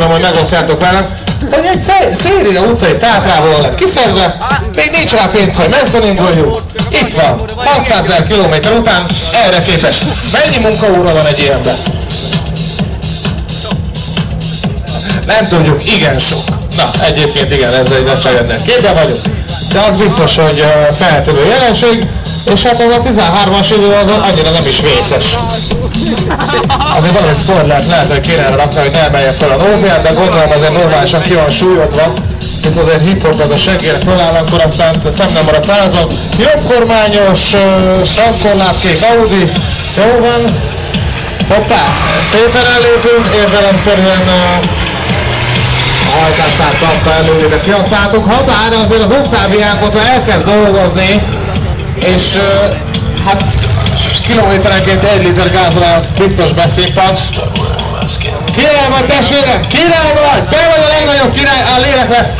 köszönöm, hogy megosztjátok velem, hogy egy széria utcai tátrával lett kiszedve, még nincs rá pénz, hogy megtaningoljuk. Itt van, 600 000 kilométer után erre képes. Mennyi munkaóra van egy ilyenben? Nem tudjuk, igen sok. Na, egyébként igen, ezzel egy lecsajönnek. Képben vagyok. De az biztos, hogy feltűnő jelenség, és hát az a 13-as idő az annyira nem is vészes. Azért valami spoilert lehet, hogy kéne erre rakni, hogy ne emelje fel a nózját, de gondolom azért normálisan ki van súlyozva, hisz azért hip-hop az a seggére föláll, akkor aztán szem nem marad szárazon. Jobbkormányos, sarkorlátkék Audi, jó van. Hoppá, szépen ellépünk, értelemszerűen a hajtástát szabta előre kihasználtuk. Határa azért az Octaviánkot elkezd dolgozni, és hát kilométerenként 1 liter gázolán biztos beszínpad. Király vagy testvérem! Király vagy! Te vagy a legnagyobb király! Áll lélekre!